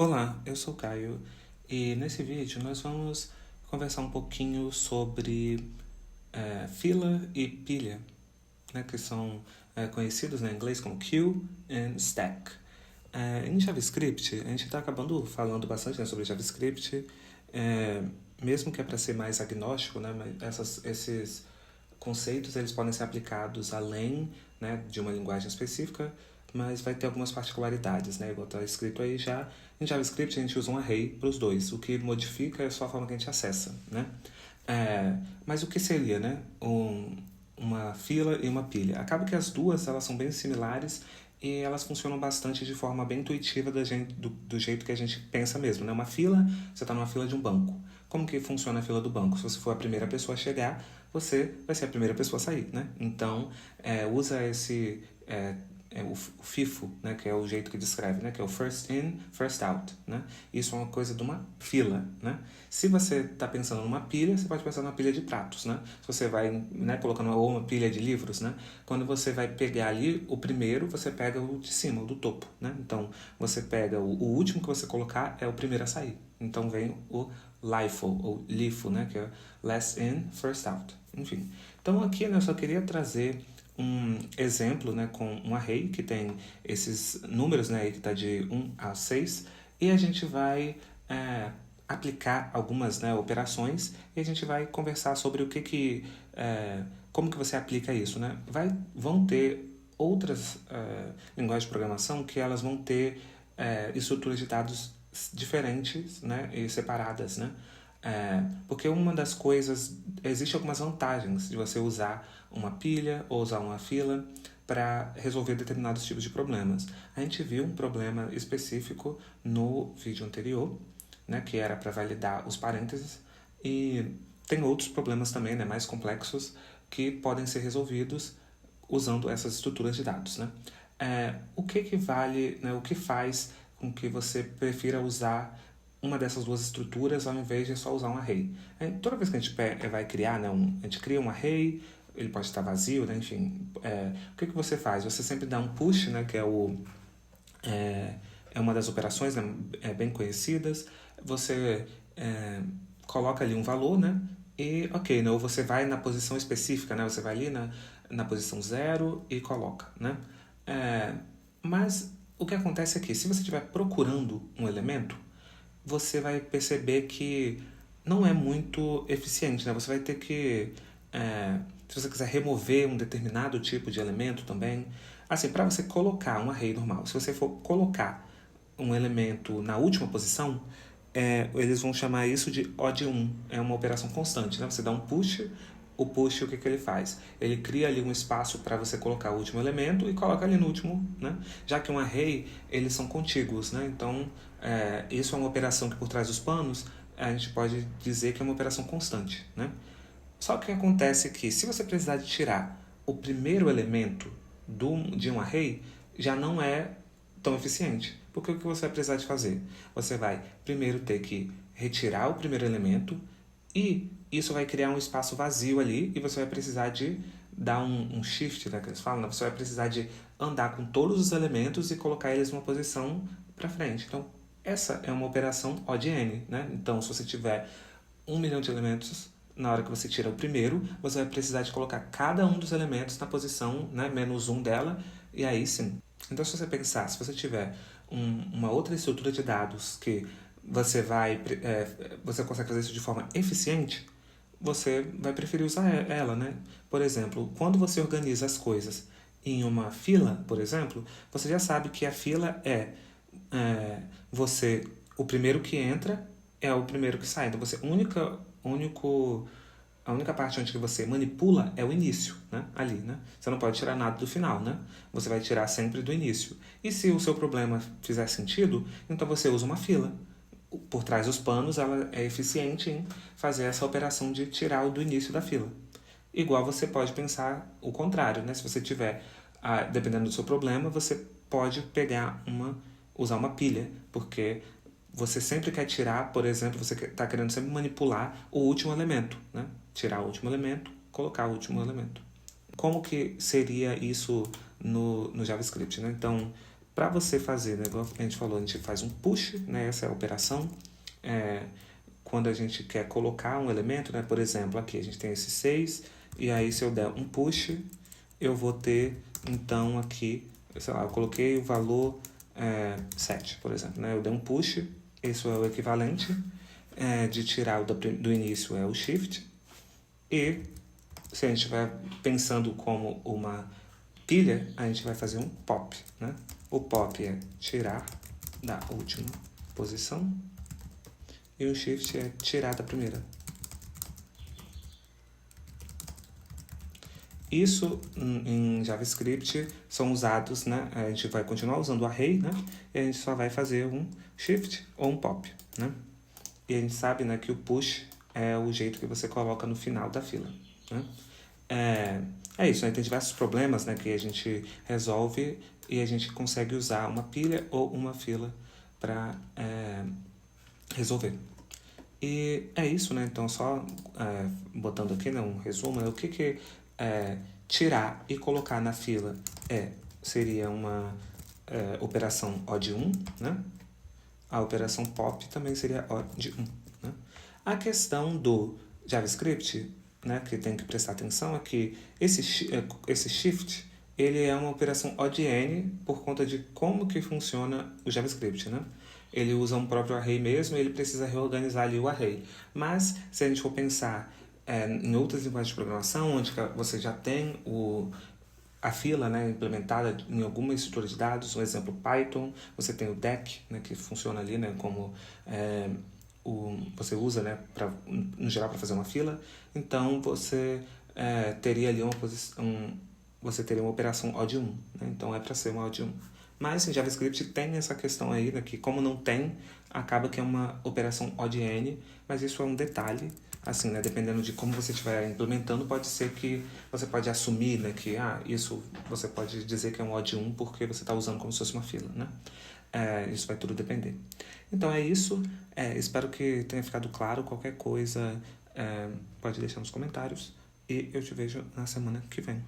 Olá, eu sou o Caio e nesse vídeo nós vamos conversar um pouquinho sobre fila e pilha, né, que são conhecidos em inglês como queue and stack. Em JavaScript, a gente está acabando falando bastante, né, sobre JavaScript, é, mesmo que é para ser mais agnóstico, né, mas esses conceitos eles podem ser aplicados além, né, de uma linguagem específica, mas vai ter algumas particularidades, né? Igual está escrito aí já. Em JavaScript a gente usa um array para os dois, o que modifica é só a forma que a gente acessa, né? Mas o que seria, né? Uma fila e uma pilha. Acaba que as duas elas são bem similares e elas funcionam bastante de forma bem intuitiva do jeito que a gente pensa mesmo, né? Uma fila, você está numa fila de um banco. Como que funciona a fila do banco? Se você for a primeira pessoa a chegar, você vai ser a primeira pessoa a sair, né? Então, usa o FIFO, né, que é o jeito que descreve, né, que é o first in, first out, né? Isso é uma coisa de uma fila, né? Se você está pensando numa pilha, você pode pensar numa pilha de pratos, né? Se você vai, né, colocando uma pilha de livros, né? Quando você vai pegar ali o primeiro, você pega o de cima, o do topo, né? Então, você pega o último que você colocar é o primeiro a sair. Então, vem o LIFO, ou LIFO, né, que é last in, first out. Enfim. Então, aqui, né, eu só queria trazer um exemplo, né, com um array que tem esses números, né, que está de 1 a 6, e a gente vai aplicar algumas, né, operações e a gente vai conversar sobre como que você aplica isso, né? Vão ter outras linguagens de programação que elas vão ter estruturas de dados diferentes, né, e separadas, né? Porque uma das coisas, existe algumas vantagens de você usar uma pilha ou usar uma fila para resolver determinados tipos de problemas. A gente viu um problema específico no vídeo anterior, né, que era para validar os parênteses, e tem outros problemas também, né, mais complexos, que podem ser resolvidos usando essas estruturas de dados, né? O que vale, né, o que faz com que você prefira usar uma dessas duas estruturas ao invés de só usar um array? Toda vez que a gente vai criar, né, a gente cria um array, ele pode estar vazio, né, enfim. O que você faz? Você sempre dá um push, né, que é uma das operações, né, bem conhecidas. Você coloca ali um valor, né, e ok, né, ou você vai na posição específica, né, você vai ali na posição 0 e coloca, né. Mas o que acontece é que se você estiver procurando um elemento, você vai perceber que não é muito eficiente, né? Você vai ter que, se você quiser remover um determinado tipo de elemento também, assim, para você colocar um array normal, se você for colocar um elemento na última posição, eles vão chamar isso de odd 1, é uma operação constante, né? Você dá um push, o push, o que ele faz? Ele cria ali um espaço para você colocar o último elemento e coloca ali no último, né? Já que um array, eles são contíguos, né? Então, isso é uma operação que por trás dos panos, a gente pode dizer que é uma operação constante, né? Só que acontece que se você precisar de tirar o primeiro elemento de um array, já não é tão eficiente. Porque o que você vai precisar de fazer? Você vai primeiro ter que retirar o primeiro elemento e isso vai criar um espaço vazio ali e você vai precisar de dar um shift, né, que eles falam, né? Você vai precisar de andar com todos os elementos e colocar eles numa posição para frente. Então, essa é uma operação ODN, né? Então, se você tiver 1 milhão de elementos, na hora que você tira o primeiro, você vai precisar de colocar cada um dos elementos na posição, né, menos um dela, e aí sim. Então, se você pensar, se você tiver uma outra estrutura de dados que você consegue fazer isso de forma eficiente, você vai preferir usar ela, né? Por exemplo, quando você organiza as coisas em uma fila, por exemplo, você já sabe que a fila o primeiro que entra é o primeiro que sai. Então, a única parte onde você manipula é o início, né? Ali, né? Você não pode tirar nada do final, né? Você vai tirar sempre do início. E se o seu problema fizer sentido, então você usa uma fila. Por trás dos panos, ela é eficiente em fazer essa operação de tirar o do início da fila. Igual você pode pensar o contrário, né? Se você tiver, dependendo do seu problema, você pode usar uma pilha, porque você sempre quer tirar, por exemplo, você está querendo sempre manipular o último elemento, né? Tirar o último elemento, colocar o último elemento. Como que seria isso no JavaScript, né? Então, para você fazer, né, igual a gente falou, a gente faz um push, né, essa é a operação. Quando a gente quer colocar um elemento, né, por exemplo, aqui a gente tem esse 6, e aí se eu der um push, eu vou ter, então, aqui, sei lá, eu coloquei o valor 7, por exemplo, né, eu dei um push, isso é o equivalente de tirar do início é o shift, e se a gente estiver pensando como uma pilha, a gente vai fazer um pop, né? O pop é tirar da última posição e o shift é tirar da primeira. Isso em JavaScript são usados, né? A gente vai continuar usando o array, né? E a gente só vai fazer um shift ou um pop, né? E a gente sabe, né, que o push é o jeito que você coloca no final da fila, né? É isso, né? Tem diversos problemas, né, que a gente resolve e a gente consegue usar uma pilha ou uma fila para resolver. E é isso, né? Então, só botando aqui, né, um resumo, né? O que tirar e colocar na fila seria uma operação O de 1, né? A operação pop também seria O de 1, né? A questão do JavaScript, né, que tem que prestar atenção é que esse shift ele é uma operação O de n por conta de como que funciona o JavaScript, né? Ele usa um próprio array mesmo e ele precisa reorganizar ali o array. Mas se a gente for pensar em outras linguagens de programação, onde você já tem a fila, né, implementada em alguma estrutura de dados, um exemplo Python, você tem o deck, né, que funciona ali, né, como você usa, né, no geral para fazer uma fila. Então você teria ali você teria uma operação O de 1, né? Então é para ser uma O de 1. Mas em JavaScript tem essa questão aí, né, que como não tem, acaba que é uma operação O de n, mas isso é um detalhe, assim, né, dependendo de como você estiver implementando, pode ser que você pode assumir, né, que isso você pode dizer que é um O de 1 porque você está usando como se fosse uma fila, né? Isso vai tudo depender. Então é isso, espero que tenha ficado claro. Qualquer coisa pode deixar nos comentários e eu te vejo na semana que vem.